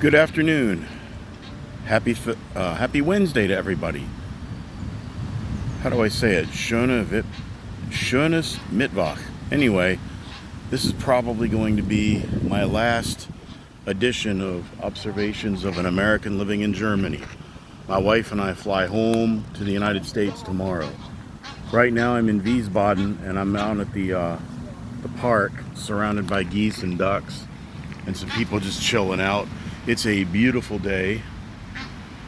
Good afternoon. Happy Wednesday to everybody. How do I say it? Schönes Mittwoch. Anyway, this is probably going to be my last edition of Observations of an American Living in Germany. My wife and I fly home to the United States tomorrow. Right now I'm in Wiesbaden and I'm out at the park surrounded by geese and ducks and some people just chilling out. It's a beautiful day,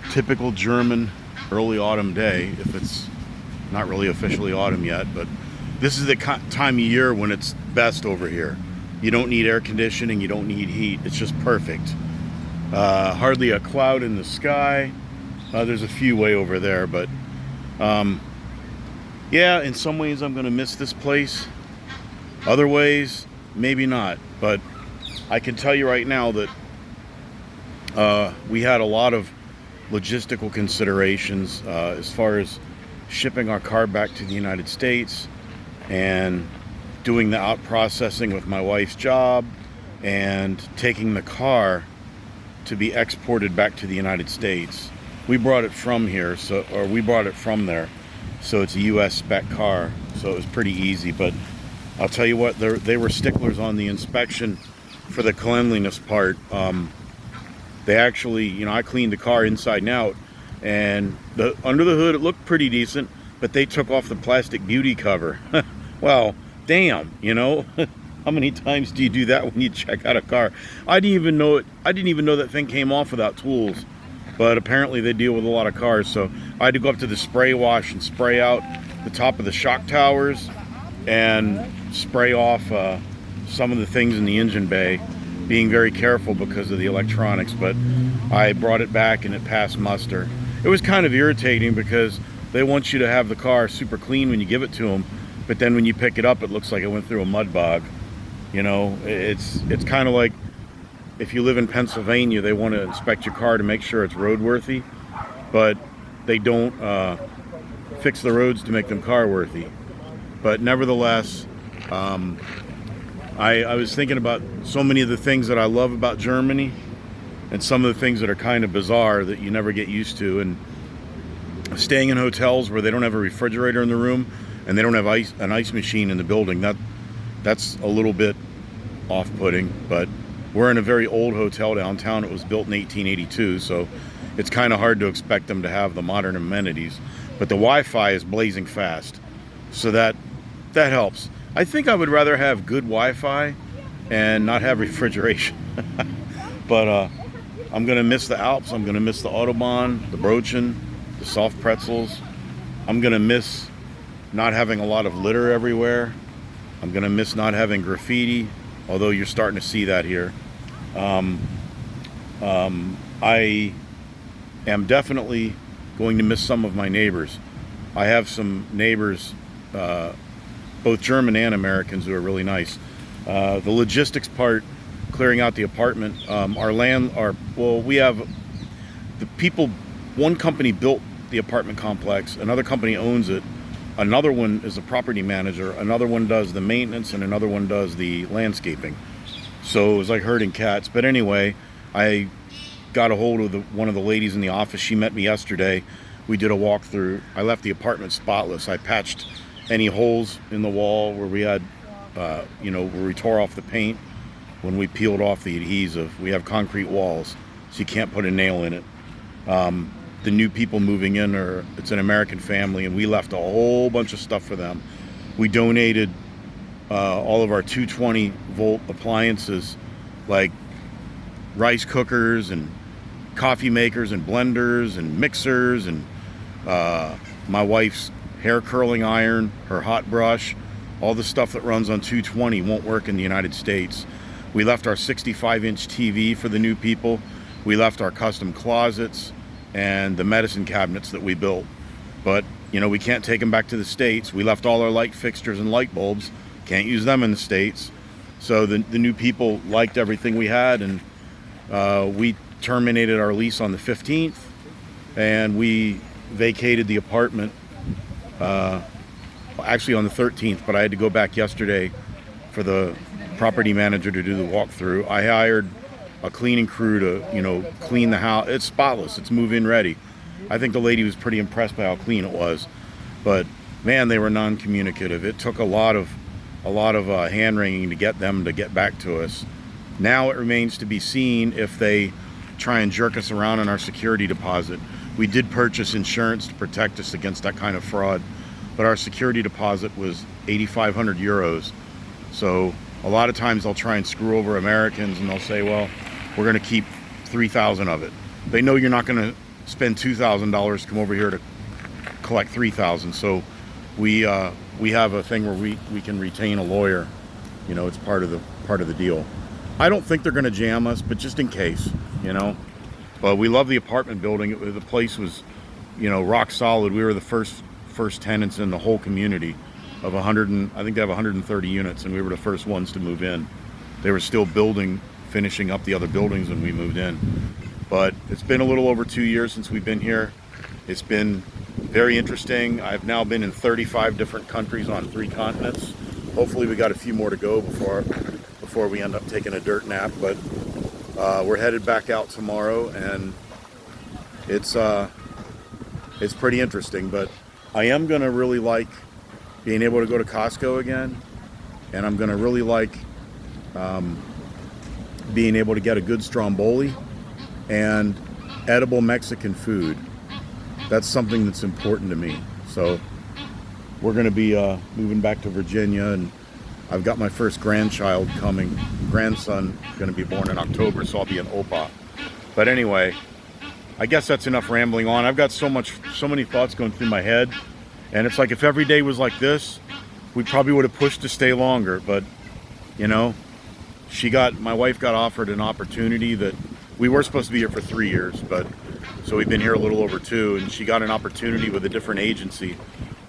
typical German early autumn day, if it's not really officially autumn yet, but this is the time of year when it's best over here. You don't need air conditioning, you don't need heat, it's just perfect. Hardly a cloud in the sky. There's a few way over there, but yeah, in some ways I'm gonna miss this place. Other ways, maybe not, but I can tell you right now that we had a lot of logistical considerations as far as shipping our car back to the United States and doing the out processing with my wife's job and taking the car to be exported back to the United States. We brought it from here, we brought it from there, so it's a US spec car, so it was pretty easy. But I'll tell you what, they were sticklers on the inspection for the cleanliness part. They actually, I cleaned the car inside and out, and under the hood it looked pretty decent, but they took off the plastic beauty cover. Well, damn, how many times do you do that when you check out a car? I didn't even know that thing came off without tools, but apparently they deal with a lot of cars, so I had to go up to the spray wash and spray out the top of the shock towers and spray off some of the things in the engine bay, being very careful because of the electronics. But I brought it back and it passed muster. It was kind of irritating because they want you to have the car super clean when you give it to them, but then when you pick it up it looks like it went through a mud bog. It's kind of like if you live in Pennsylvania, they want to inspect your car to make sure it's roadworthy, but they don't fix the roads to make them car worthy. But nevertheless, I was thinking about so many of the things that I love about Germany and some of the things that are kind of bizarre that you never get used to. And staying in hotels where they don't have a refrigerator in the room and they don't have an ice machine in the building, that's a little bit off-putting. But we're in a very old hotel downtown. It was built in 1882, so it's kind of hard to expect them to have the modern amenities. But the Wi-Fi is blazing fast, so that helps. I think I would rather have good Wi-Fi and not have refrigeration. But I'm going to miss the Alps. I'm going to miss the Autobahn, the Brötchen, the soft pretzels. I'm going to miss not having a lot of litter everywhere. I'm going to miss not having graffiti, although you're starting to see that here. I am definitely going to miss some of my neighbors. I have some neighbors, both German and Americans, who are really nice. The logistics part, clearing out the apartment, we have the people, one company built the apartment complex, another company owns it, another one is a property manager, another one does the maintenance, and another one does the landscaping. So it was like herding cats. But anyway, I got a hold of one of the ladies in the office. She met me yesterday. We did a walkthrough. I left the apartment spotless. I patched any holes in the wall where we had, where we tore off the paint when we peeled off the adhesive. We have concrete walls, so you can't put a nail in it. The new people moving in it's an American family, and we left a whole bunch of stuff for them. We donated all of our 220 volt appliances, like rice cookers and coffee makers and blenders and mixers and my wife's hair curling iron, her hot brush, all the stuff that runs on 220 won't work in the United States. We left our 65-inch TV for the new people. We left our custom closets and the medicine cabinets that we built. But, we can't take them back to the States. We left all our light fixtures and light bulbs. Can't use them in the States. So the new people liked everything we had, and we terminated our lease on the 15th, and we vacated the apartment actually on the 13th, but I had to go back yesterday for the property manager to do the walkthrough. I hired a cleaning crew to, you know, clean the house. It's spotless. It's move-in ready. I think the lady was pretty impressed by how clean it was. But man, they were non-communicative. It took a lot of hand-wringing to get them to get back to us. Now it remains to be seen if they try and jerk us around on our security deposit. We did purchase insurance to protect us against that kind of fraud, but our security deposit was 8,500 euros. So a lot of times they'll try and screw over Americans, and they'll say, well, we're going to keep 3,000 of it. They know you're not going to spend $2,000 to come over here to collect 3,000. So we have a thing where we can retain a lawyer. You know, it's part of the deal. I don't think they're going to jam us, but just in case, you know. But we love the apartment building. The place was, you know, rock solid. We were the first tenants in the whole community of 100, and I think they have 130 units, and we were the first ones to move in. They were still finishing up the other buildings when we moved in. But it's been a little over 2 years since we've been here. It's been very interesting. I've now been in 35 different countries on 3 continents. Hopefully we got a few more to go before we end up taking a dirt nap. But we're headed back out tomorrow, and it's pretty interesting. But I am gonna really like being able to go to Costco again, and I'm gonna really like being able to get a good stromboli and edible Mexican food. That's something that's important to me. So we're going to be moving back to Virginia, and I've got my first grandson going to be born in October, so I'll be an opa. But anyway, I guess that's enough rambling on. I've got so many thoughts going through my head, and it's like if every day was like this, we probably would have pushed to stay longer. But you know, my wife got offered an opportunity that we were supposed to be here for 3 years, but so we've been here a little over 2, and she got an opportunity with a different agency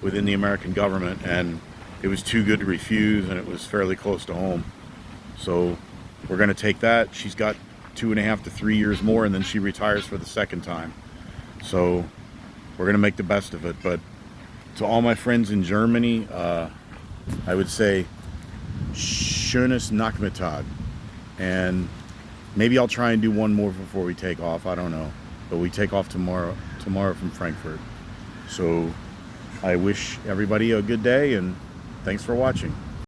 within the American government, and it was too good to refuse, and it was fairly close to home. So we're going to take that. She's got 2.5 to 3 years more, and then she retires for the second time. So we're going to make the best of it. But to all my friends in Germany, I would say schönes Nachmittag. And maybe I'll try and do one more before we take off. I don't know. But we take off tomorrow from Frankfurt. So I wish everybody a good day, and thanks for watching.